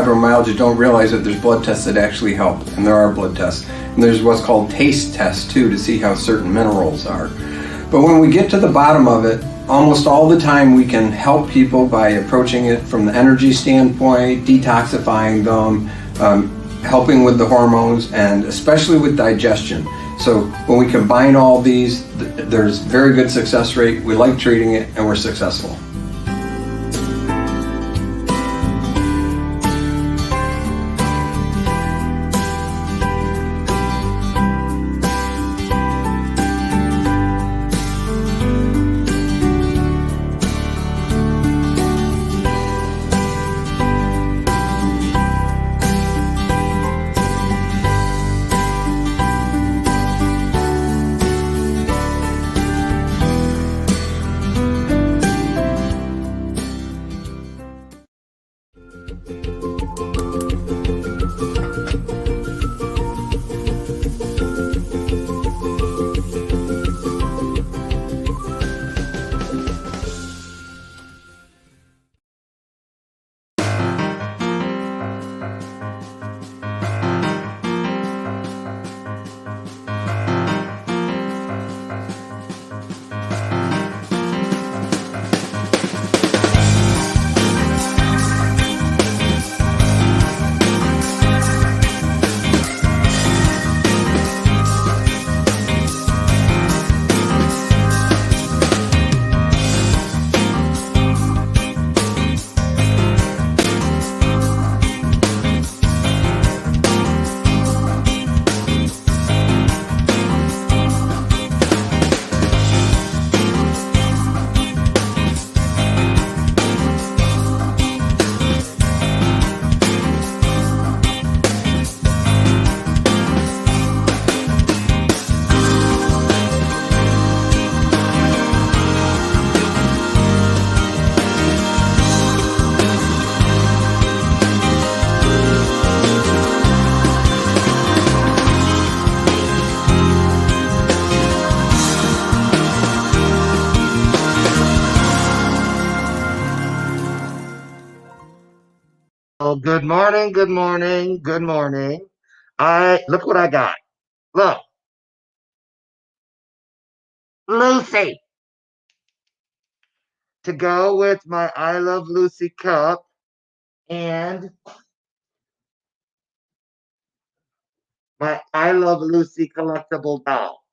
fibromyalgia don't realize that there's blood tests that actually help, and there are blood tests. And there's what's called taste tests too to see how certain minerals are. But when we get to the bottom of it, almost all the time we can help people by approaching it from the energy standpoint, detoxifying them, helping with the hormones, and especially with digestion. So when we combine all these, there's very good success rate. We like treating it, and we're successful. Oh, good morning, good morning, good morning. Look what I got. Look, Lucy. To go with my I Love Lucy cup and my I Love Lucy collectible doll.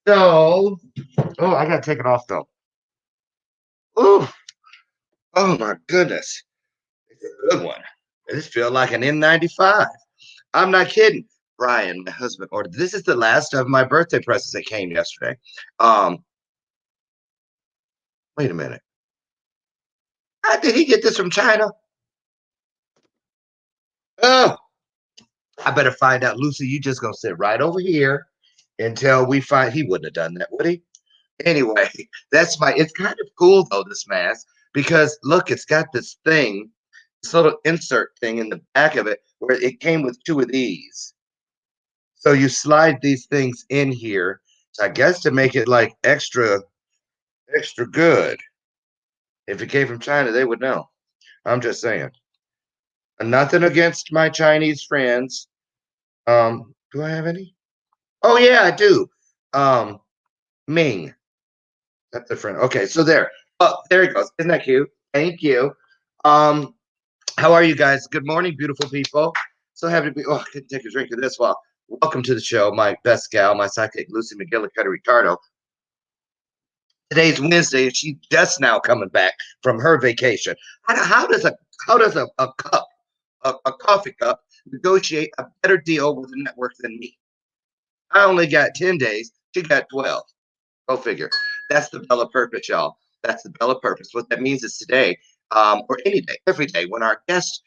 So, oh, I gotta take it off though. Ooh, oh my goodness. It's a good one. This feels like an N95. I'm not kidding. Brian, my husband, ordered this is the last of my birthday presents that came yesterday. Wait a minute. How did he get this from China? Oh, I better find out. Lucy, you just gonna sit right over here until we find he wouldn't have done that, would he? Anyway, it's kind of cool though, this mask, because look, it's got this thing, this little insert thing in the back of it where it came with two of these. So you slide these things in here, I guess to make it like extra good. If it came from China, they would know. I'm just saying. Nothing against my Chinese friends. Do I have any? Oh yeah, I do. Ming. That's a friend. Okay, so there. Oh, there it goes. Isn't that cute? Thank you. How are you guys? Good morning, beautiful people. So happy to be. Oh, I couldn't take a drink of this. Well, welcome to the show, my best gal, my sidekick, Lucy McGillicuddy-Ricardo. Today's Wednesday, and she's just now coming back from her vacation. How does a cup, a coffee cup, negotiate a better deal with a network than me? I only got 10 days. She got 12. Go figure. That's the Bella Purpose, y'all. That's the Bella Purpose. What that means is today, or any day, every day, when our guests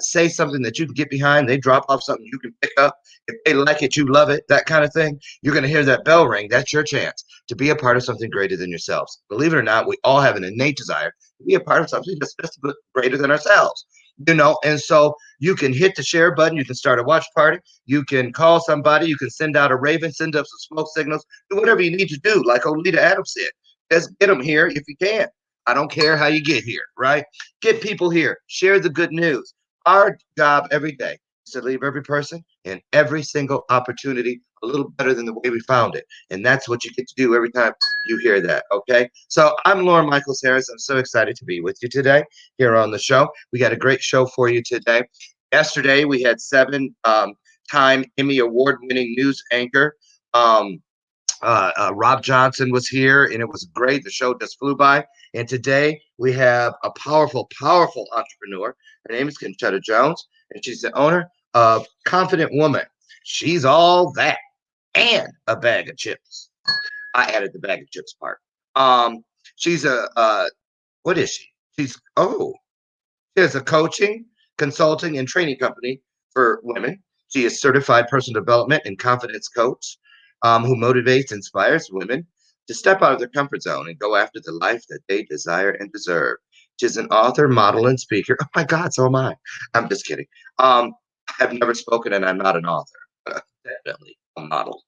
say something that you can get behind, they drop off something you can pick up. If they like it, you love it, that kind of thing. You're going to hear that bell ring. That's your chance to be a part of something greater than yourselves. Believe it or not, we all have an innate desire to be a part of something that's just greater than ourselves. And so you can hit the share button. You can start a watch party. You can call somebody. You can send out a raven, send up some smoke signals, do whatever you need to do. Like Olita Adams said, just get them here if you can. I don't care how you get here, right? Get people here. Share the good news. Our job every day is to leave every person and every single opportunity a little better than the way we found it. And that's what you get to do every time you hear that. Okay. So I'm Lauren Michaels Harris. I'm so excited to be with you today here on the show. We got a great show for you today. Yesterday, we had seven-time Emmy Award winning news anchor. Um, Rob Johnson was here, and it was great. The show just flew by. And today we have a powerful, powerful entrepreneur. Her name is Conchetta Jones, and she's the owner of Confident Woman. She's all that and a bag of chips. I added the bag of chips part. Um, she's a what is she? She has a coaching, consulting, and training company for women. She is certified personal development and confidence coach who motivates, inspires women to step out of their comfort zone and go after the life that they desire and deserve. She's an author, model, and speaker. Oh my God, so am I. I'm just kidding. I've never spoken, and I'm not an author, but I'm definitely a model.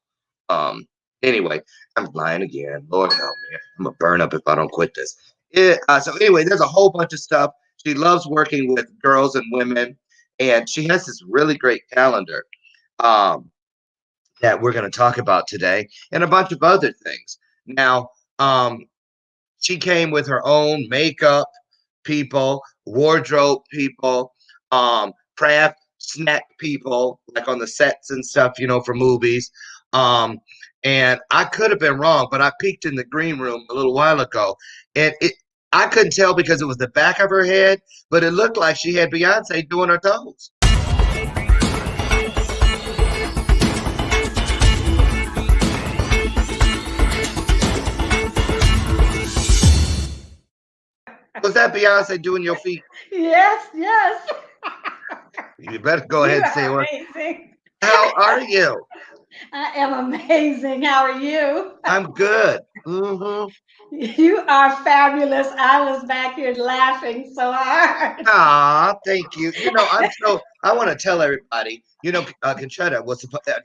Um, anyway, I'm lying again. Lord help me. I'm gonna burn up if I don't quit this. So anyway, there's a whole bunch of stuff. She loves working with girls and women, and she has this really great calendar um, that we're going to talk about today, and a bunch of other things. Now, she came with her own makeup people, wardrobe people, craft snack people, like on the sets and stuff, for movies. Um, and I could have been wrong, but I peeked in the green room a little while ago, and I couldn't tell because it was the back of her head, but it looked like she had Beyonce doing her toes. Was that Beyonce doing your feet? Yes, yes. You better go You ahead and say are what. amazing. How are you? I am amazing. How are you? I'm good. Mm-hmm. You are fabulous. I was back here laughing so hard. Ah, thank you. I want to tell everybody, Conchetta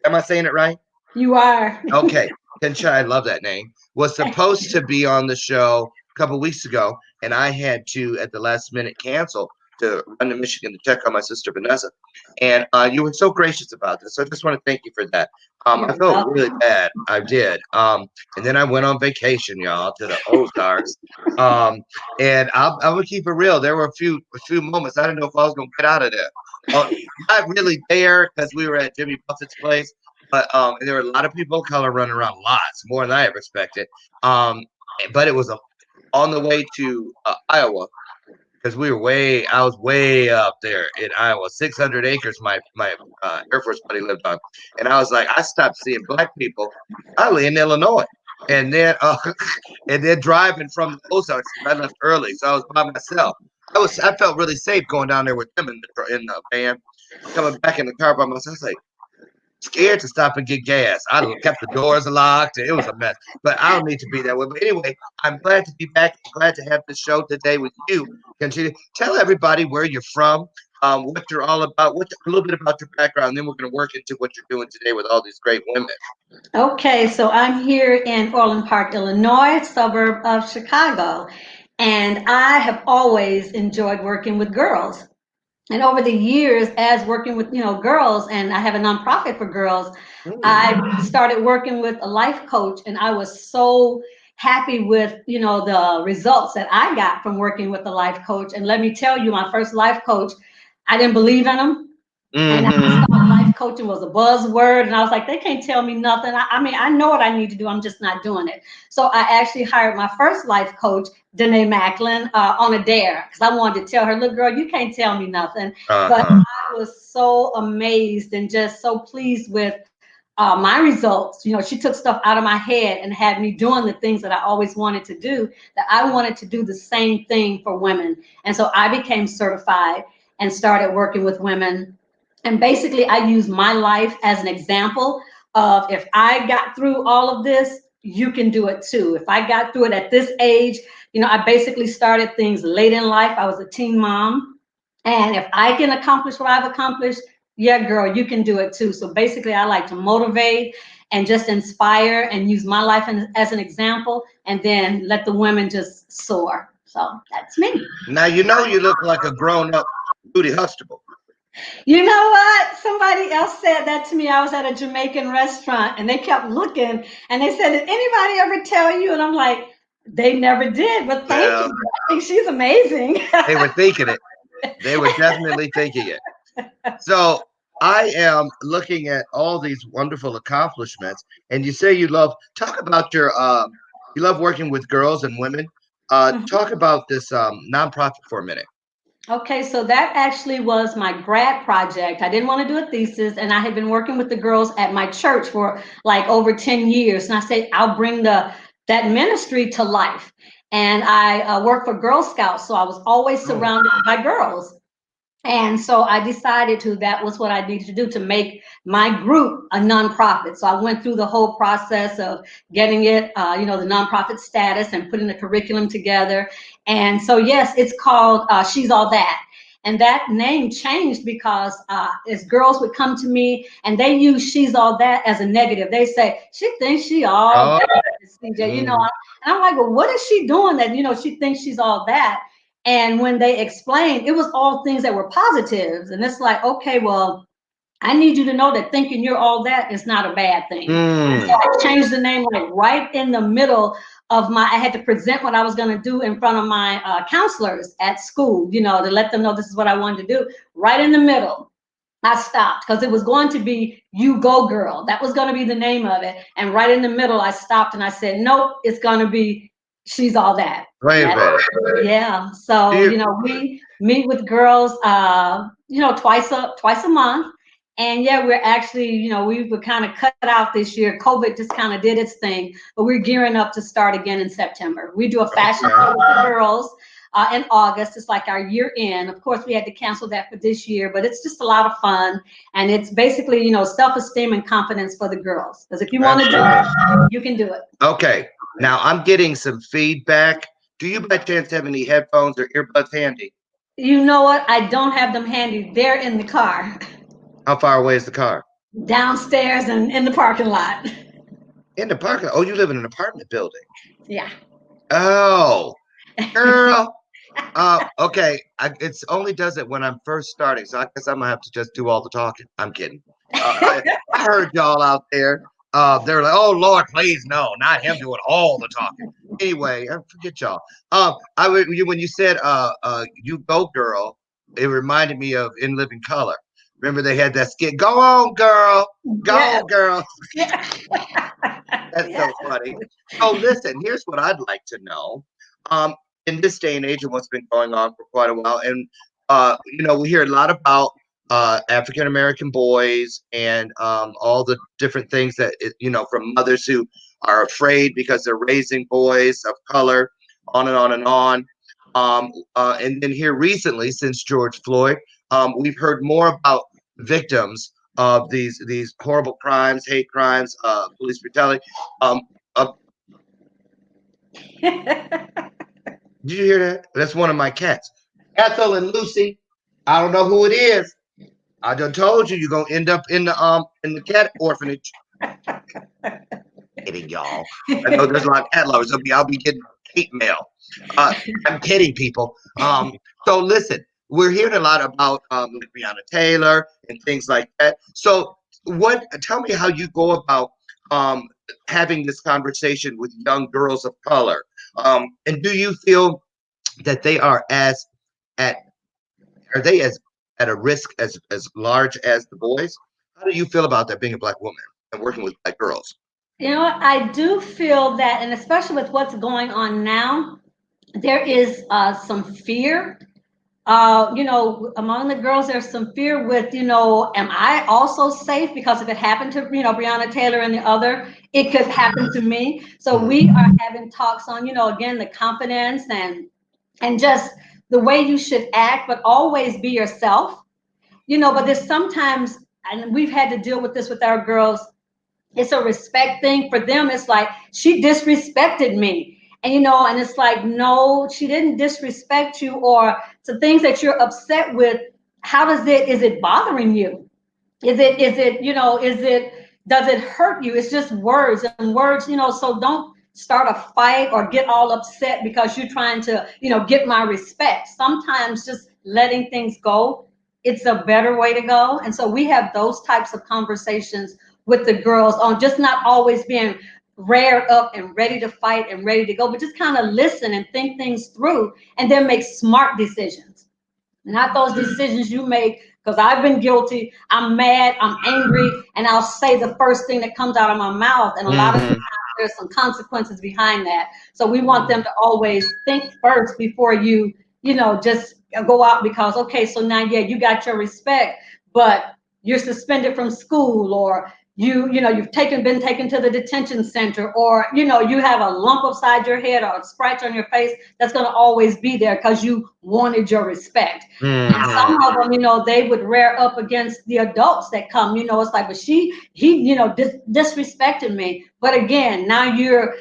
am I saying it right? You are. Okay. Conchetta, I love that name, was supposed to be on the show a couple weeks ago, and I had to, at the last minute, cancel to run to Michigan to check on my sister Vanessa. And you were so gracious about this. So I just want to thank you for that. I You're felt really welcome. bad. I did. And then I went on vacation, y'all, to the Ozarks. Um, and I'm gonna keep it real. There were a few moments I didn't know if I was gonna get out of there. Not really there because we were at Jimmy Buffett's place, but and there were a lot of people of color running around, lots more than I ever expected. Um, but it was on the way to Iowa because I was way up there in Iowa, 600 acres. My Air Force buddy lived on, and I was like, I stopped seeing black people, probably in Illinois, and then and then driving from the Ozarks. I left early, so I was by myself. I felt really safe going down there with them in the van, coming back in the car by myself. I was like, scared to stop and get gas. I kept the doors locked. It was a mess. But I don't need to be that way. But anyway, I'm glad to be back. Glad to have this show today with you. Continue. Tell everybody where you're from, what you're all about, a little bit about your background. Then we're going to work into what you're doing today with all these great women. Okay, so I'm here in Orland Park, Illinois, suburb of Chicago. And I have always enjoyed working with girls. And over the years, as working with girls, and I have a nonprofit for girls, I started working with a life coach, and I was so happy with the results that I got from working with a life coach. And let me tell you, my first life coach, I didn't believe in them. And I Mm-hmm. thought life coaching was a buzzword, and I was like, they can't tell me nothing. I mean, I know what I need to do. I'm just not doing it. So I actually hired my first life coach, Danae Macklin, on a dare because I wanted to tell her, look, girl, you can't tell me nothing. But Uh-huh. I was so amazed and just so pleased with my results. She took stuff out of my head and had me doing the things that I always wanted to do, that I wanted to do the same thing for women. And so I became certified and started working with women. And basically, I use my life as an example of if I got through all of this, you can do it too. If I got through it at this age, I basically started things late in life. I was a teen mom. And if I can accomplish what I've accomplished, yeah, girl, you can do it too. So basically, I like to motivate and just inspire and use my life as an example, and then let the women just soar. So that's me. Now, you know, you look like a grown up Rudy Huxtable. You know what? Somebody else said that to me. I was at a Jamaican restaurant and they kept looking and they said, did anybody ever tell you? And I'm like, they never did, but thank Well, you. I think she's amazing. they were thinking it. They were definitely thinking it. So I am looking at all these wonderful accomplishments, and you say you love. Talk about your. You love working with girls and women. Talk about this nonprofit for a minute. Okay, so that actually was my grad project. I didn't want to do a thesis, and I had been working with the girls at my church for like over 10 years. And I said, I'll bring that ministry to life. And I worked for Girl Scouts, so I was always surrounded by girls. And so I decided that was what I needed to do to make my group a nonprofit. So I went through the whole process of getting it, the nonprofit status and putting the curriculum together. And so, yes, it's called She's All That. And that name changed because as girls would come to me and they use She's All That as a negative. They say, she thinks she all that, CJ, And I'm like, well, what is she doing that, she thinks she's all that? And when they explained, it was all things that were positives. And it's like, okay, well, I need you to know that thinking you're all that is not a bad thing. And so I changed the name like right in the middle of I had to present what I was going to do in front of my counselors at school, to let them know this is what I wanted to do. Right in the middle, I stopped because it was going to be You Go Girl. That was going to be the name of it. And right in the middle, I stopped and I said, nope, it's going to be She's All That. Wait a minute. Yeah. So, we meet with girls, twice a month. And yeah, we're actually, we were kind of cut out this year. COVID just kind of did its thing, but we're gearing up to start again in September. We do a fashion show with the girls in August. It's like our year end. Of course, we had to cancel that for this year, but it's just a lot of fun. And it's basically, self-esteem and confidence for the girls. Because if you want to do it, you can do it. Okay. Now I'm getting some feedback. Do you by chance have any headphones or earbuds handy? You know what? I don't have them handy. They're in the car. How far away is the car? Downstairs and in the parking lot. In the parking lot? Oh, you live in an apartment building. Yeah. Oh, girl. Okay. It's only does it when I'm first starting, so I guess I'm gonna have to just do all the talking. I'm kidding. I heard y'all out there. They're like, "Oh Lord, please no, not him doing all the talking." Anyway, forget y'all. When you said You Go Girl, it reminded me of In Living Color. Remember they had that skit, "Go on, girl, go on, girl." That's so funny. So listen, here's what I'd like to know. In this day and age and what's been going on for quite a while, and we hear a lot about African American boys and all the different things that from mothers who are afraid because they're raising boys of color, on and on and on. And then here recently, since George Floyd, we've heard more about victims of these horrible crimes, hate crimes, police brutality. Did you hear that? That's one of my cats. Ethel and Lucy. I don't know who it is. I done told you you're gonna end up in the cat orphanage. Kidding, y'all. I know there's a lot of cat lovers. I'll be getting hate mail. I'm kidding, people. So listen, we're hearing a lot about like Breonna Taylor and things like that. So tell me how you go about having this conversation with young girls of color. And do you feel that they are as at a risk as large as the boys? How do you feel about that, being a Black woman and working with Black girls? I do feel that, and especially with what's going on now, there is some fear. Among the girls, there's some fear with, am I also safe? Because if it happened to, Breonna Taylor and the other, it could happen to me. So we are having talks on, again, the confidence and just the way you should act, but always be yourself. But there's sometimes, and we've had to deal with this with our girls, it's a respect thing. For them, it's like, she disrespected me. And it's like, no, she didn't disrespect you, or the things that you're upset with. Is it bothering you? Does it hurt you? It's just words and words, so start a fight or get all upset because you're trying to, get my respect. Sometimes just letting things go, it's a better way to go. And so we have those types of conversations with the girls on just not always being reared up and ready to fight and ready to go, but just kind of listen and think things through and then make smart decisions. Not those decisions you make, because I've been guilty. I'm mad, I'm angry, and I'll say the first thing that comes out of my mouth. And a lot of times there's some consequences behind that. So we want them to always think first before you, just go out because, okay, so now, yeah, you got your respect, but you're suspended from school, or you've been taken to the detention center, or you have a lump upside your head or a scratch on your face that's going to always be there because you wanted your respect. And some of them, they would rear up against the adults that come. It's like, but he disrespected me. But again, now you're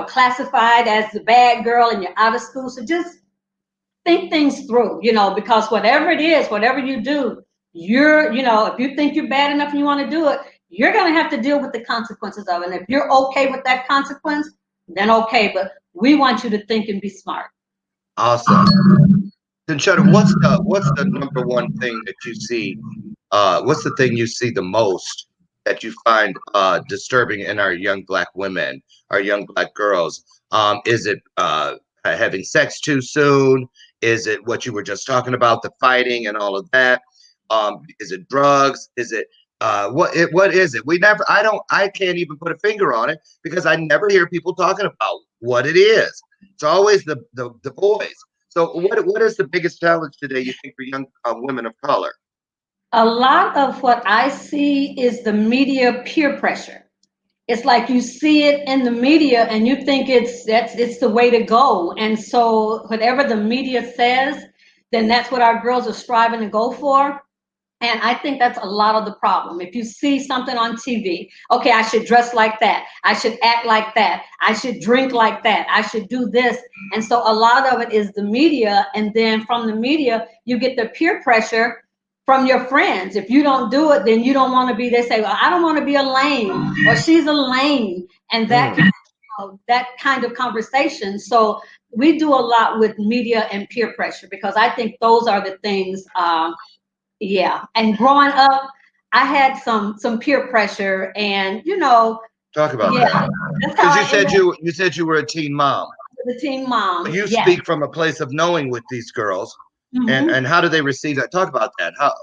classified as the bad girl and you're out of school. So just think things through, because whatever it is, whatever you do, if you think you're bad enough and you want to do it, you're going to have to deal with the consequences of it. And if you're okay with that consequence, then okay. But we want you to think and be smart. Awesome. Then Shutter, what's the number one thing that you see? What's the thing you see the most that you find disturbing in our young Black women, our young Black girls? Is it having sex too soon? Is it what you were just talking about, the fighting and all of that? Is it drugs? Is it what is it? I can't even put a finger on it because I never hear people talking about what it is. It's always the boys. So what is the biggest challenge today, you think, for young women of color? A lot of what I see is the media peer pressure. It's like you see it in the media and you think it's the way to go. And so whatever the media says, then that's what our girls are striving to go for. And I think that's a lot of the problem. If you see something on TV, okay, I should dress like that. I should act like that. I should drink like that. I should do this. And so a lot of it is the media. And then from the media, you get the peer pressure from your friends. If you don't do it, then you don't want to be, they say, well, I don't want to be a lame, or she's a lame. And that kind of conversation. So we do a lot with media and peer pressure, because I think those are the things. Yeah. And growing up, I had some peer pressure, and Talk about yeah, that. that's Because how you said you were a teen mom. the teen mom. You Yes. speak from a place of knowing with these girls, Mhm. and how do they receive that? Talk about that. How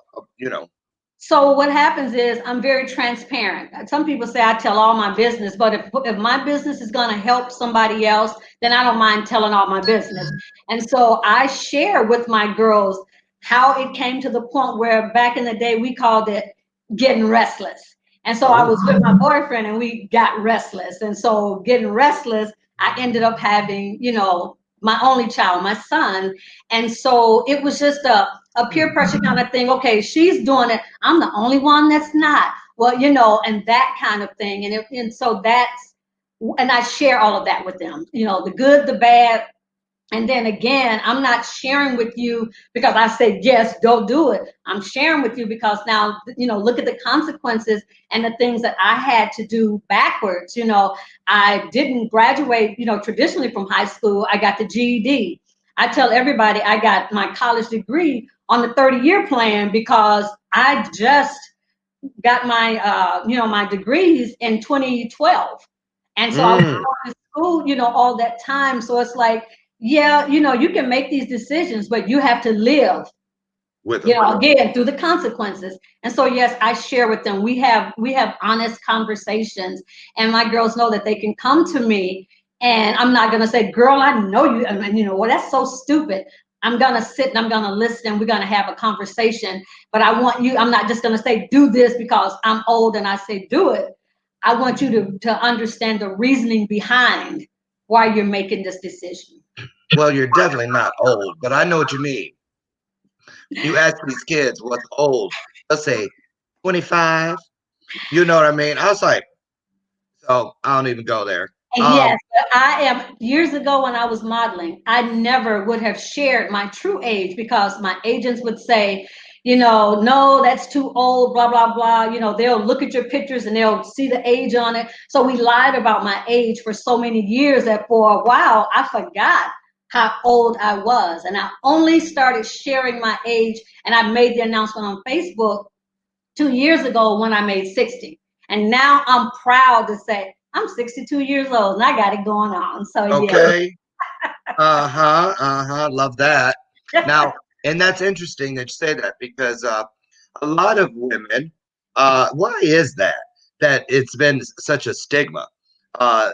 So what happens is I'm very transparent. Some people say I tell all my business, but if my business is going to help somebody else, then I don't mind telling all my business. And so I share with my girls how it came to the point where back in the day we called it getting restless. And so I was with my boyfriend and we got restless. And so getting restless, I ended up having, my only child, my son. And so it was just a peer pressure kind of thing. Okay, she's doing it. I'm the only one that's not. Well, and that kind of thing. And so and I share all of that with them, the good, the bad. And then again, I'm not sharing with you because I said, yes, don't do it. I'm sharing with you because now, look at the consequences and the things that I had to do backwards. I didn't graduate, traditionally from high school. I got the GED. I tell everybody I got my college degree on the 30-year plan because I just got my degrees in 2012. And so I was going to school, all that time. So it's like, yeah, you can make these decisions, but you have to live with them. Again, through the consequences. And so, yes, I share with them. We have honest conversations, and my girls know that they can come to me, and I'm not going to say, girl, I know you. I mean, well, that's so stupid. I'm going to sit and I'm going to listen, and we're going to have a conversation. But I'm not just going to say, do this because I'm old and I say, do it. I want you to understand the reasoning behind why you're making this decision. Well, you're definitely not old, but I know what you mean. You ask these kids what's old, they'll say 25. You know what I mean? I was like, so I don't even go there. Yes, but I am. Years ago when I was modeling, I never would have shared my true age because my agents would say, you know, no, that's too old, blah, blah, blah. You know, they'll look at your pictures and they'll see the age on it. So we lied about my age for so many years that for a while, I forgot how old I was. And I only started sharing my age, and I made the announcement on Facebook 2 years ago when I made 60. And now I'm proud to say I'm 62 years old and I got it going on. So yeah. Okay. Love that. Now, and that's interesting that you say that because a lot of women, why is that? That it's been such a stigma.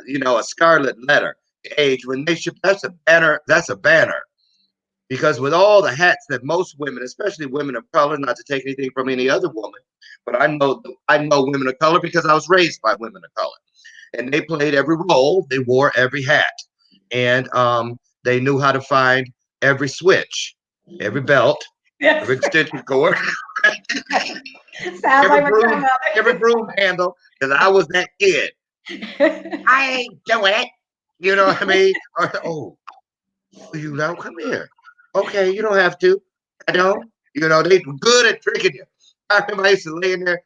You know, a scarlet letter, age when they should. That's a banner. That's a banner. Because with all the hats that most women, especially women of color, not to take anything from any other woman, but I know women of color because I was raised by women of color, and they played every role. They wore every hat, and they knew how to find every switch, every belt, Yes. every extension cord, Sounds every like my broom, grandmother. every broom handle. Because I was that kid. I ain't doing it. You know what I mean? Or, oh, you don't come here. Okay, you don't have to. I don't. You know, they good at tricking you. I remember I used to lay in there,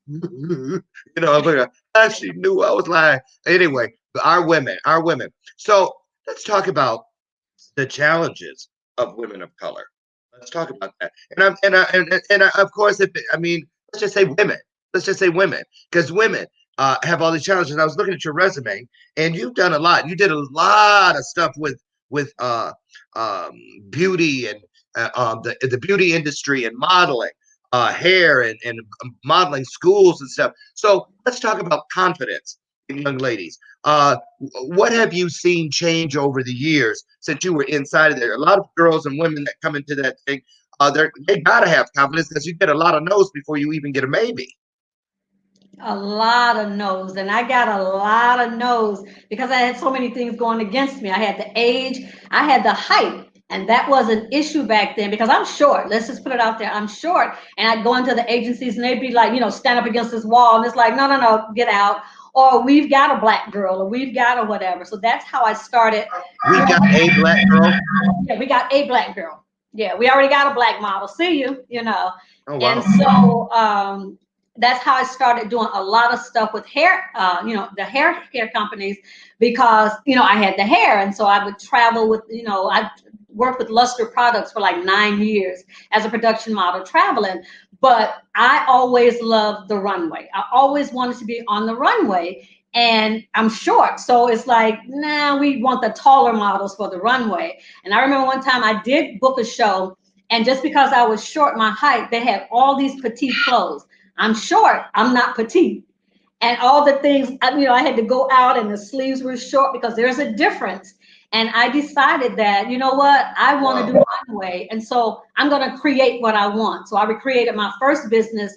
you know, but she knew I was lying. Anyway, our women. So let's talk about the challenges of women of color. Let's talk about that. Of course, if I mean, let's just say women. Let's just say women, because women have all these challenges. I was looking at your resume, and you've done a lot. You did a lot of stuff with um, beauty and the beauty industry and modeling, hair and modeling schools and stuff. So let's talk about confidence in young ladies. What have you seen change over the years since you were inside of there? A lot of girls and women that come into that thing, they gotta have confidence because you get a lot of no's before you even get a maybe. A lot of no's, and I got a lot of no's because I had so many things going against me. I had the age, I had the height, and that was an issue back then because I'm short. Let's just put it out there. I'm short, and I'd go into the agencies and they'd be like, you know, stand up against this wall, and it's like, no, no, no, get out. Or we've got a black girl, or we've got a whatever. So that's how I started. We've got a black girl. Yeah, we got a black girl. Yeah, we already got a black model. See you, you know. Oh And wow. so that's how I started doing a lot of stuff with hair, you know, the hair companies, because, you know, I had the hair. And so I would travel with, you know, I worked with Luster Products for like 9 years as a production model traveling. But I always loved the runway. I always wanted to be on the runway. And I'm short. So it's like, nah, we want the taller models for the runway. And I remember one time I did book a show, and just because I was short, my height, they had all these petite clothes. I'm short, I'm not petite. And all the things, you know, I had to go out and the sleeves were short because there's a difference. And I decided that, you know what, I want to do runway. And so I'm going to create what I want. So I recreated my first business.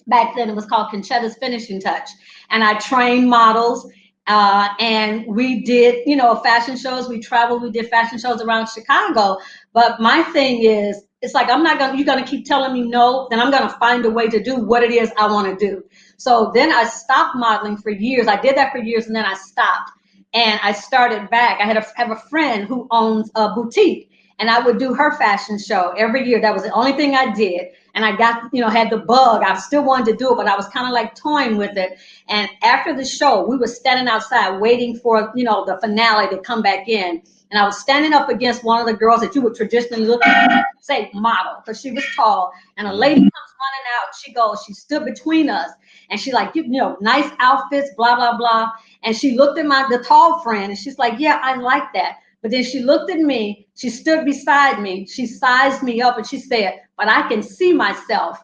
Back then it was called Conchetta's Finishing Touch. And I trained models, and we did, you know, fashion shows. We traveled, we did fashion shows around Chicago. But my thing is, it's like, I'm not gonna, you're gonna keep telling me no, then I'm gonna find a way to do what it is I wanna do. So then I stopped modeling for years. I did that for years and then I stopped. And I started back. I have a friend who owns a boutique, and I would do her fashion show every year. That was the only thing I did. And I got, you know, had the bug. I still wanted to do it, but I was kind of like toying with it. And after the show, we were standing outside waiting for, you know, the finale to come back in. And I was standing up against one of the girls that you would traditionally look at, say model, because she was tall. And a lady comes running out. She stood between us, and she like, you know, nice outfits, blah, blah, blah. And she looked at the tall friend, and she's like, yeah, I like that. But then she looked at me, she stood beside me, she sized me up, and she said, but I can see myself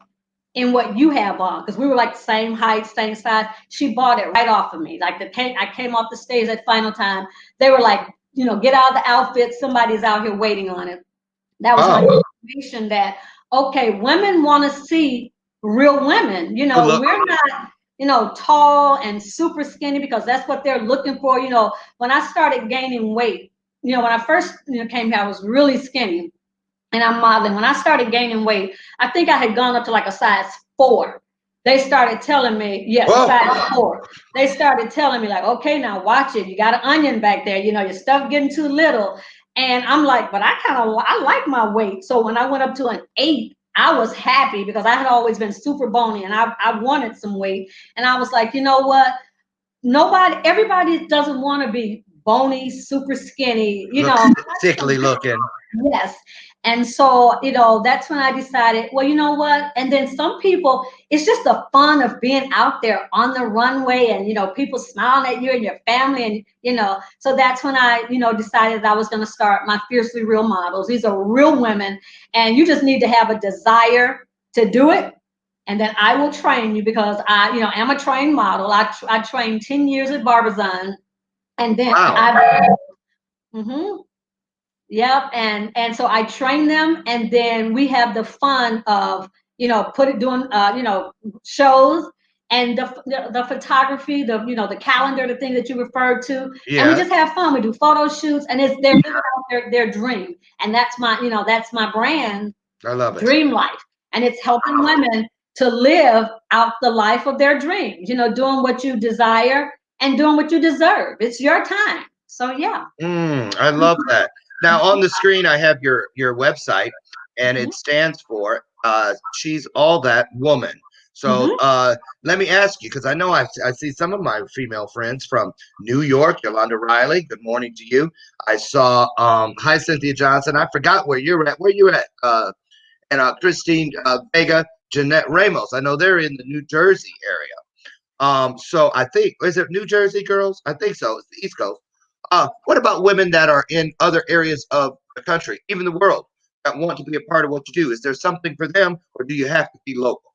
in what you have on, because we were like the same height, same size. She bought it right off of me. Like I came off the stage at Final Time. They were like, you know, get out of the outfit. Somebody's out here waiting on it. That was my information that, okay, women want to see real women. You know, we're not, you know, tall and super skinny because that's what they're looking for. You know, when I started gaining weight, you know, when I first, you know, came here, I was really skinny, and I'm modeling. When I started gaining weight, I think I had gone up to like a size 4. They started telling me, yes, size 4. They started telling me like, okay, now watch it. You got an onion back there. You know, your stuff getting too little. And I'm like, but I like my weight. So when I went up to an 8, I was happy because I had always been super bony and I wanted some weight. And I was like, you know what? Everybody doesn't want to be bony, super skinny, Look sickly looking. Yes. And so, that's when I decided, well, you know what? And then some people, it's just the fun of being out there on the runway and, people smiling at you and your family. And, so that's when I, decided that I was going to start my Fiercely Real models. These are real women, and you just need to have a desire to do it. And then I will train you because I, am a trained model. I trained 10 years at Barbizon, and then Wow. Yep, and so I train them, and then we have the fun of doing shows and the photography, the calendar, the thing that you referred to, and we Yeah. just have fun. We do photo shoots, and they're living out their dream, and that's my brand, I love it. Dream Life, and it's helping women to live out the life of their dreams. Doing what you desire and doing what you deserve. It's your time. So yeah. I love that. Now on the screen, I have your website, and Mhm. it stands for She's All That Woman. So Mhm. let me ask you, because I know I see some of my female friends from New York. Yolanda Riley, good morning to you. I saw hi Cynthia Johnson. I forgot where you're at. Where you at? And Christine Vega, Jeanette Ramos. I know they're in the New Jersey area. So I think, is it New Jersey girls? I think so. It's the East Coast. What about women that are in other areas of the country, even the world, that want to be a part of what you do? Is there something for them, or do you have to be local?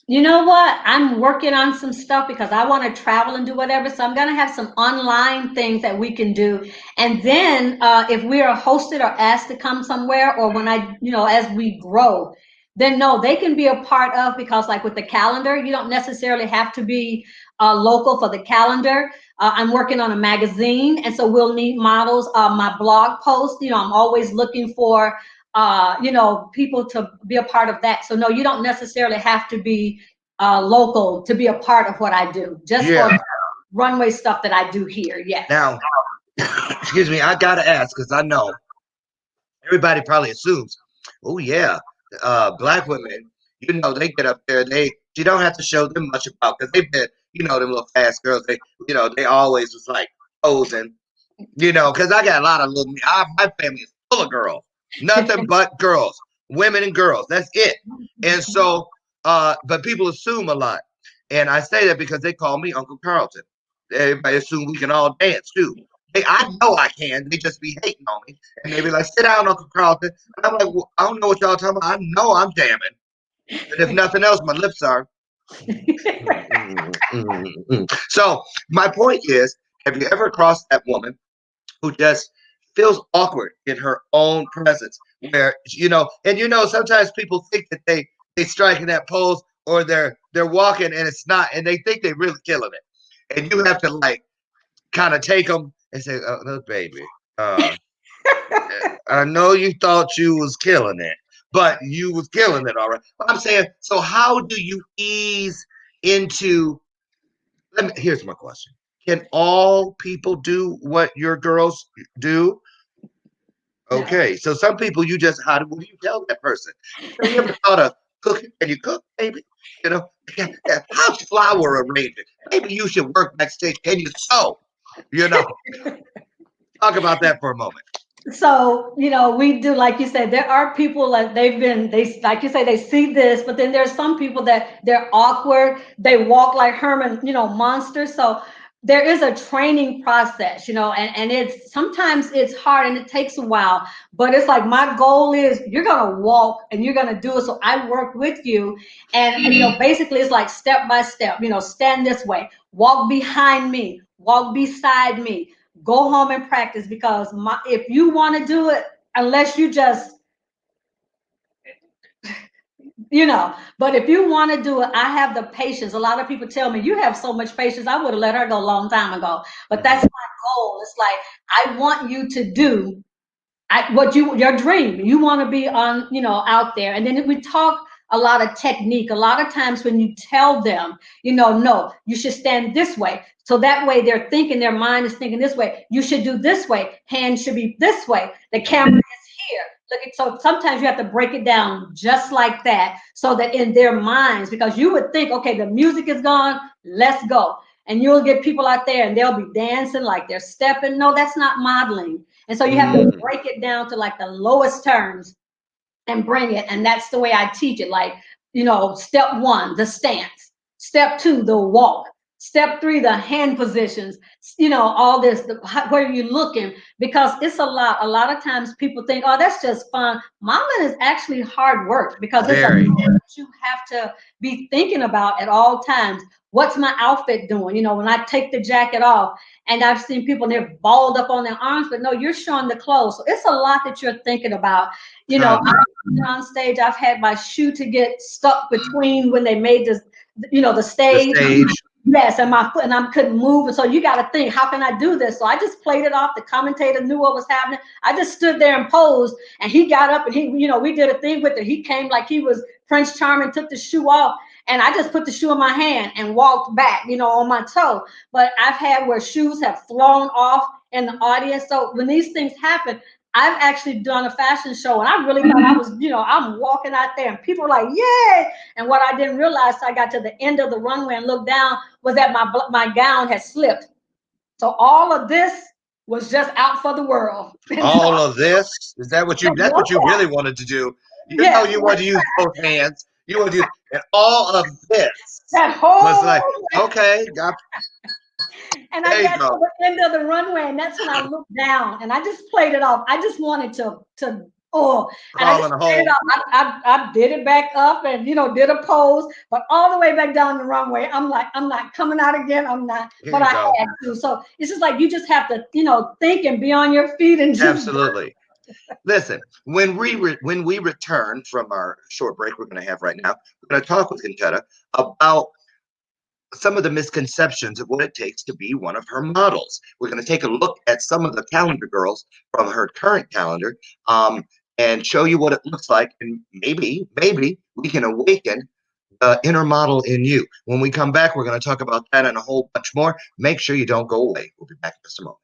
You know what? I'm working on some stuff because I want to travel and do whatever. So I'm going to have some online things that we can do. And then if we are hosted or asked to come somewhere, or when as we grow, then no, they can be a part of, because like with the calendar, you don't necessarily have to be local for the calendar. I'm working on a magazine, and so we'll need models. My blog post, I'm always looking for people to be a part of that. So no, you don't necessarily have to be local to be a part of what I do. Just Yeah. for runway stuff that I do here. Yes. Now, excuse me, I gotta ask because I know everybody probably assumes, oh yeah, black women, they get up there, you don't have to show them much about because they've been, them little fast girls, they always was like posing, because I got a lot of my family is full of girls, nothing but girls, women and girls, that's it. And so, but people assume a lot, and I say that because they call me Uncle Carlton. Everybody assume we can all dance too. I know I can. They just be hating on me, and they be like, "Sit down, Uncle Carlton." And I'm like, well, "I don't know what y'all talking about. I know I'm jamming, and if nothing else, my lips are." So my point is, have you ever crossed that woman who just feels awkward in her own presence, where and sometimes people think that they strike in that pose, or they're walking and it's not, and they think they're really killing it, and you have to like kind of take them and say, "Oh, no, baby, I know you thought you was killing it, but you was killing it, all right." But I'm saying, so how do you ease into? Here's my question: can all people do what your girls do? No. Okay, so some people what do you tell that person? Have you ever thought of cooking? Can you cook, baby? Yeah, how's flour arranging? Maybe you should work backstage. Can you sew? You know, talk about that for a moment. So we do, like you said, there are people like like you say, they see this, but then there's some people that they're awkward, they walk like Herman monsters. So there is a training process, and it's sometimes it's hard and it takes a while, but it's like my goal is you're gonna walk and you're gonna do it. So I work with you, and basically it's like step by step, stand this way, walk behind me, walk beside me, go home and practice, because if you want to do it, unless you just but if you want to do it, I have the patience. A lot of people tell me you have so much patience, I would have let her go a long time ago. But that's my goal. It's like I want you to do your dream. You want to be on out there. And then we talk a lot of technique. A lot of times when you tell them, no, you should stand this way, so that way they're thinking, their mind is thinking this way, you should do this way, hand should be this way, the camera is here, So sometimes you have to break it down just like that, so that in their minds, because you would think, okay, the music is gone, let's go. And you'll get people out there and they'll be dancing like they're stepping. No, that's not modeling. And so you have to break it down to like the lowest terms and bring it. And that's the way I teach it. Like, step one, the stance. Step two, the walk. Step three, the hand positions. All this, where are you looking? Because it's a lot. A lot of times people think, oh, that's just fun. Modeling is actually hard work, because it's a lot that you have to be thinking about at all times. What's my outfit doing? When I take the jacket off, and I've seen people and they're balled up on their arms, but no, you're showing the clothes. So it's a lot that you're thinking about. On stage, I've had my shoe to get stuck between when they made this, the stage. Yes, and my foot, and I couldn't move. And so you got to think, how can I do this? So I just played it off. The commentator knew what was happening. I just stood there and posed, and he got up and we did a thing with it. He came like he was Prince Charming, took the shoe off, and I just put the shoe in my hand and walked back, on my toe. But I've had where shoes have flown off in the audience. So when these things happen, I've actually done a fashion show, and I really thought I was, I'm walking out there and people were like, yay. And what I didn't realize, I got to the end of the runway and looked down, was that my gown had slipped. So all of this was just out for the world. All of this? Is that what that's what you really wanted to do? You wanted to use both hands. You want to do, and all of this. That whole was like, okay, got. And I got to the end of the runway, and that's when I looked down, and I just played it off. I just wanted to and I just played it off. I did it back up, and did a pose, but all the way back down the runway, I'm like, I'm not coming out again. I'm not, but I had to. So it's just like you just have to, think and be on your feet and just absolutely. Listen, when we return from our short break we're going to have right now, we're going to talk with Contetta about some of the misconceptions of what it takes to be one of her models. We're going to take a look at some of the calendar girls from her current calendar, and show you what it looks like, and maybe we can awaken the inner model in you. When we come back, we're going to talk about that and a whole bunch more. Make sure you don't go away. We'll be back in just a moment.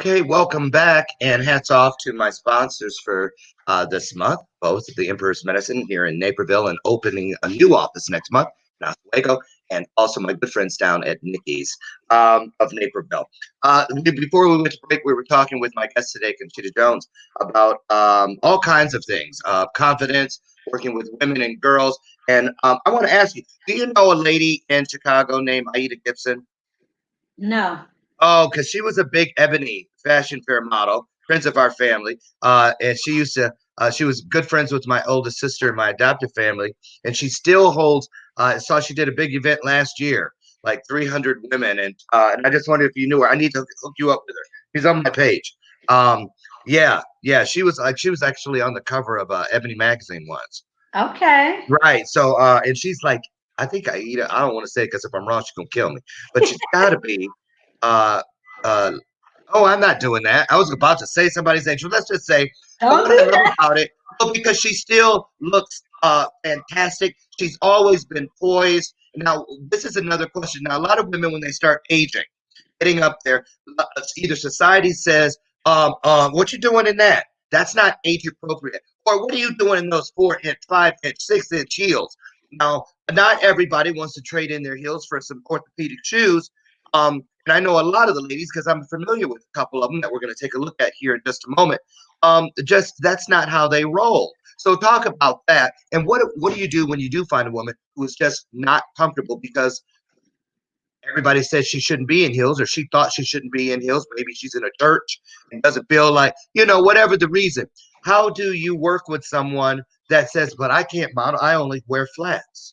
Okay, welcome back, and hats off to my sponsors for this month, both the Emperor's Medicine here in Naperville and opening a new office next month in Oswego, and also my good friends down at Nikki's of Naperville. Before we went to break, we were talking with my guest today, Conchita Jones, about all kinds of things, confidence, working with women and girls. And I want to ask you, do you know a lady in Chicago named Aida Gibson? No. Oh, because she was a big Ebony fashion fair model, friends of our family. And she used to, she was good friends with my oldest sister and my adoptive family. And she still holds, I saw she did a big event last year, like 300 women. And I just wondered if you knew her. I need to hook you up with her. She's on my page. Um, yeah, she was actually on the cover of Ebony magazine once. Okay. Right. So, and she's like, I think Aida, I don't want to say it because if I'm wrong, she's going to kill me, but she's got to be, uh, uh, oh, I'm not doing that. I was about to say somebody's age. So let's just say, but Don't what I do love that. about it, well, because she still looks fantastic. She's always been poised. Now, this is another question. Now, a lot of women, when they start aging, getting up there, either society says, what you doing in that? That's not age appropriate. Or what are you doing in those 4-inch, 5-inch, 6-inch heels? Now, not everybody wants to trade in their heels for some orthopedic shoes. And I know a lot of the ladies because I'm familiar with a couple of them that we're going to take a look at here in just a moment. Just that's not how they roll. So talk about that. And what do you do when you do find a woman who is just not comfortable because everybody says she shouldn't be in heels or she thought she shouldn't be in heels? Maybe she's in a church and doesn't feel like, whatever the reason. How do you work with someone that says, but I can't model, I only wear flats?